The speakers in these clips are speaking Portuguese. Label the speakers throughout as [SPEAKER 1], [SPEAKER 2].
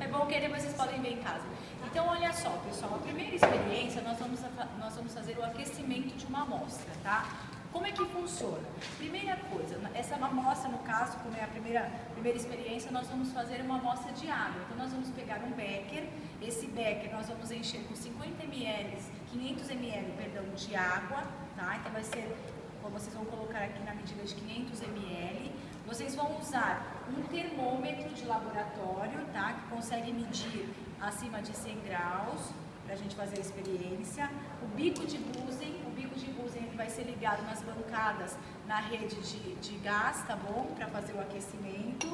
[SPEAKER 1] É bom que depois vocês podem ver em casa. Então, olha só, pessoal, a primeira experiência nós vamos fazer o aquecimento de uma amostra, tá? Como é que funciona? Primeira coisa, essa amostra, no caso, como é a primeira experiência, nós vamos fazer uma amostra de água. Então, nós vamos pegar um becker, esse becker nós vamos encher com 500 ml, perdão, de água, tá? Então, vai ser, como vocês vão colocar aqui na medida de 500 ml. Vocês vão usar um termômetro de laboratório, tá? Que consegue medir acima de 100 graus, para a gente fazer a experiência. O bico de Bunsen ele vai ser ligado nas bancadas na rede de gás, tá bom? Para fazer o aquecimento.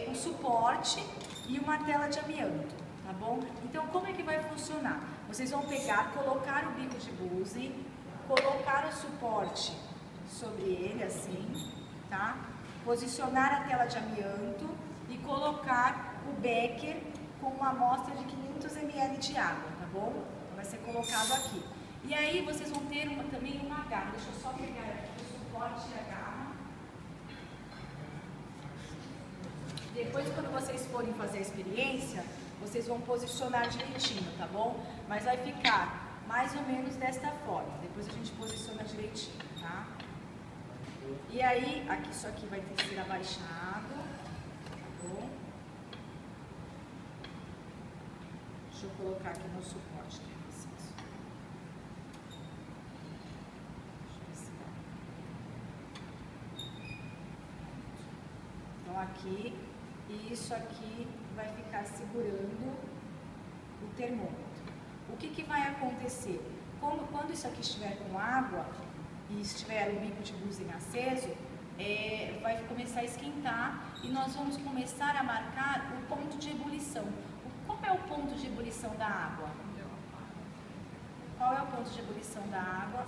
[SPEAKER 1] O suporte e uma tela de amianto, tá bom? Então, como é que vai funcionar? Vocês vão pegar, colocar o bico de Bunsen, colocar o suporte sobre ele, assim, tá? Posicionar a tela de amianto e colocar o becker com uma amostra de 500 ml de água, tá bom? Então, vai ser colocado aqui. E aí vocês vão ter também uma garra. Deixa eu só pegar aqui o suporte e a garra. Depois, quando vocês forem fazer a experiência, vocês vão posicionar direitinho, tá bom? Mas vai ficar mais ou menos desta forma. Depois a gente posiciona direitinho, tá? E aí, aqui, isso aqui vai ter que ser abaixado, tá bom? Deixa eu colocar aqui no suporte para vocês. Então, aqui, e isso aqui vai ficar segurando o termômetro. O que vai acontecer? Quando isso aqui estiver com água e estiver o bico de Bunsen aceso, vai começar a esquentar e nós vamos começar a marcar o ponto de ebulição. Qual é o ponto de ebulição da água? Qual é o ponto de ebulição da água?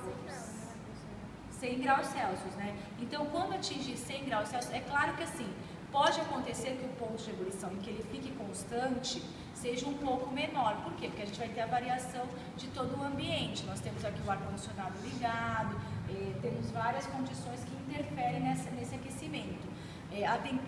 [SPEAKER 1] 100 graus Celsius, né? Então, quando atingir 100 graus Celsius, é claro que assim, pode acontecer que o ponto de ebulição, em que ele fique constante, seja um pouco menor. Por quê? Porque a gente vai ter a variação de todo o ambiente. Nós temos aqui o ar-condicionado ligado, temos várias condições que interferem nesse aquecimento.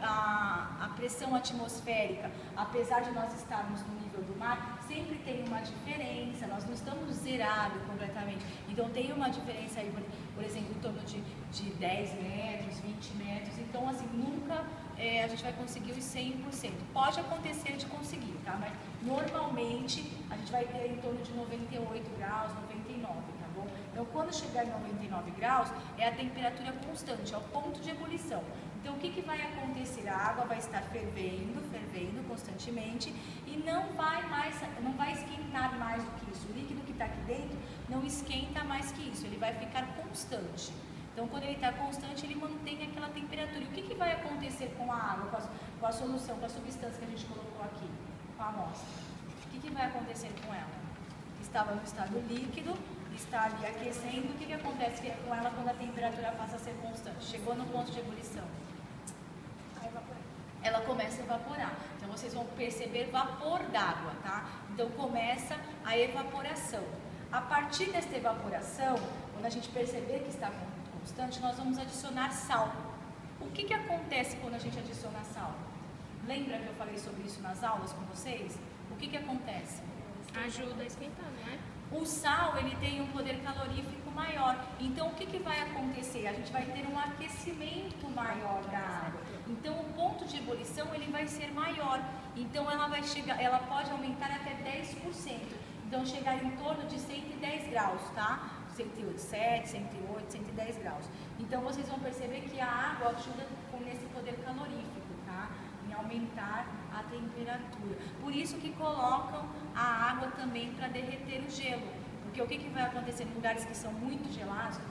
[SPEAKER 1] A pressão atmosférica, apesar de nós estarmos no nível do mar, sempre tem uma diferença, nós não estamos zerados completamente. Então tem uma diferença aí, por exemplo, em torno de 10 metros, 20 metros. Então, assim, nunca a gente vai conseguir os 100%. Pode acontecer de conseguir, tá? Mas normalmente a gente vai ter em torno de 98 graus, 99, tá bom? Então, quando chegar em 99 graus, é a temperatura constante, é o ponto de ebulição. Então, o que vai acontecer? A água vai estar fervendo constantemente e não vai esquentar mais do que isso. O líquido que está aqui dentro não esquenta mais que isso, ele vai ficar constante. Então, quando ele está constante, ele mantém aquela temperatura. E o que vai acontecer com a água, com a solução, com a substância que a gente colocou aqui, com a amostra? O que vai acontecer com ela? Estava no estado líquido, está ali aquecendo. O que acontece com ela quando a temperatura passa a ser constante? Chegou no ponto de ebulição. Ela começa a evaporar. Então, vocês vão perceber vapor d'água, tá? Então, começa a evaporação. A partir desta evaporação, quando a gente perceber que está constante, nós vamos adicionar sal. O que acontece quando a gente adiciona sal? Lembra que eu falei sobre isso nas aulas com vocês? O que acontece?
[SPEAKER 2] Ajuda a esquentar, não é?
[SPEAKER 1] O sal, ele tem um poder calorífico maior. Então, o que vai acontecer? A gente vai ter um aquecimento maior da água. Então, o ponto de ebulição, ele vai ser maior. Então, ela pode aumentar até 10%. Então, chegar em torno de 110 graus, tá? 107, 108, 110 graus. Então, vocês vão perceber que a água ajuda nesse poder calorífico, tá? Em aumentar a temperatura. Por isso que colocam a água também para derreter o gelo. Porque o que vai acontecer em lugares que são muito gelados, que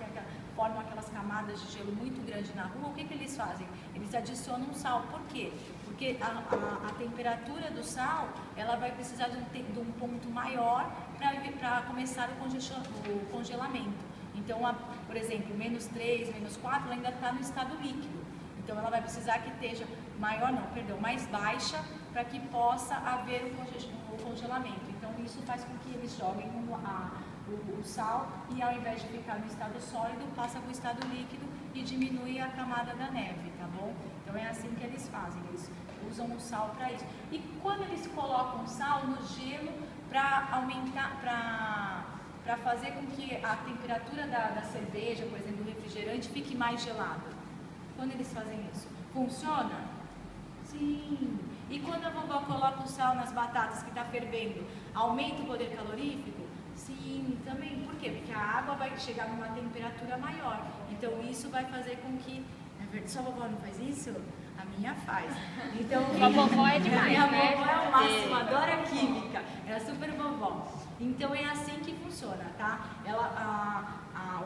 [SPEAKER 1] formam aquelas camadas de gelo muito grandes na rua, o que eles fazem? Eles adicionam sal. Por quê? Porque a temperatura do sal, ela vai precisar de um ponto maior para começar o congelamento. Então, por exemplo, -3, -4, ela ainda está no estado líquido. Então, ela vai precisar que esteja mais baixa para que possa haver o congelamento. Então, isso faz com que eles joguem o sal e, ao invés de ficar no estado sólido, passa para o estado líquido e diminui a camada da neve, tá bom? Então, é assim que eles fazem. Eles usam o sal para isso. E quando eles colocam sal no gelo para aumentar, para fazer com que a temperatura da cerveja, por exemplo, do refrigerante, fique mais gelada. Quando eles fazem isso, funciona? Sim. E quando a vovó coloca o sal nas batatas que está fervendo, aumenta o poder calorífico? Sim, também. Por quê? Porque a água vai chegar numa temperatura maior. Então isso vai fazer com que... Na verdade, sua vovó não faz isso? A minha faz. Então,
[SPEAKER 2] a vovó é demais,
[SPEAKER 1] minha
[SPEAKER 2] né?
[SPEAKER 1] vovó é o máximo, adora química. Ela é super vovó. Então é assim que funciona, tá?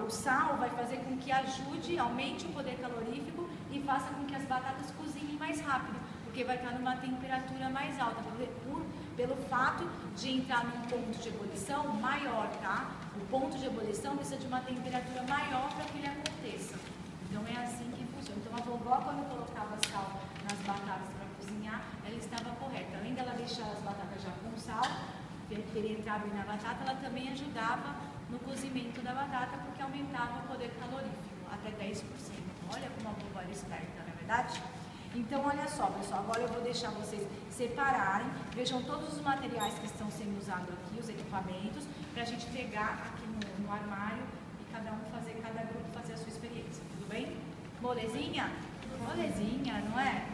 [SPEAKER 1] O sal vai fazer com que ajude, aumente o poder calorífico e faça com que as batatas cozinhem mais rápido, porque vai estar numa temperatura mais alta, pelo fato de entrar num ponto de ebulição maior, tá? O ponto de ebulição precisa de uma temperatura maior para que ele aconteça. Então é assim que funciona. Então a vovó, quando colocava sal nas batatas para cozinhar, ela estava correta. Além dela deixar as batatas já com sal, ter entrado na batata, ela também ajudava no cozimento da batata, porque aumentava o poder calorífico, até 10%. Olha como a vovó era esperta, não é verdade? Então, olha só, pessoal, agora eu vou deixar vocês separarem, vejam todos os materiais que estão sendo usados aqui, os equipamentos, para a gente pegar aqui no armário e cada grupo fazer a sua experiência, tudo bem? Molezinha? Molezinha, não é?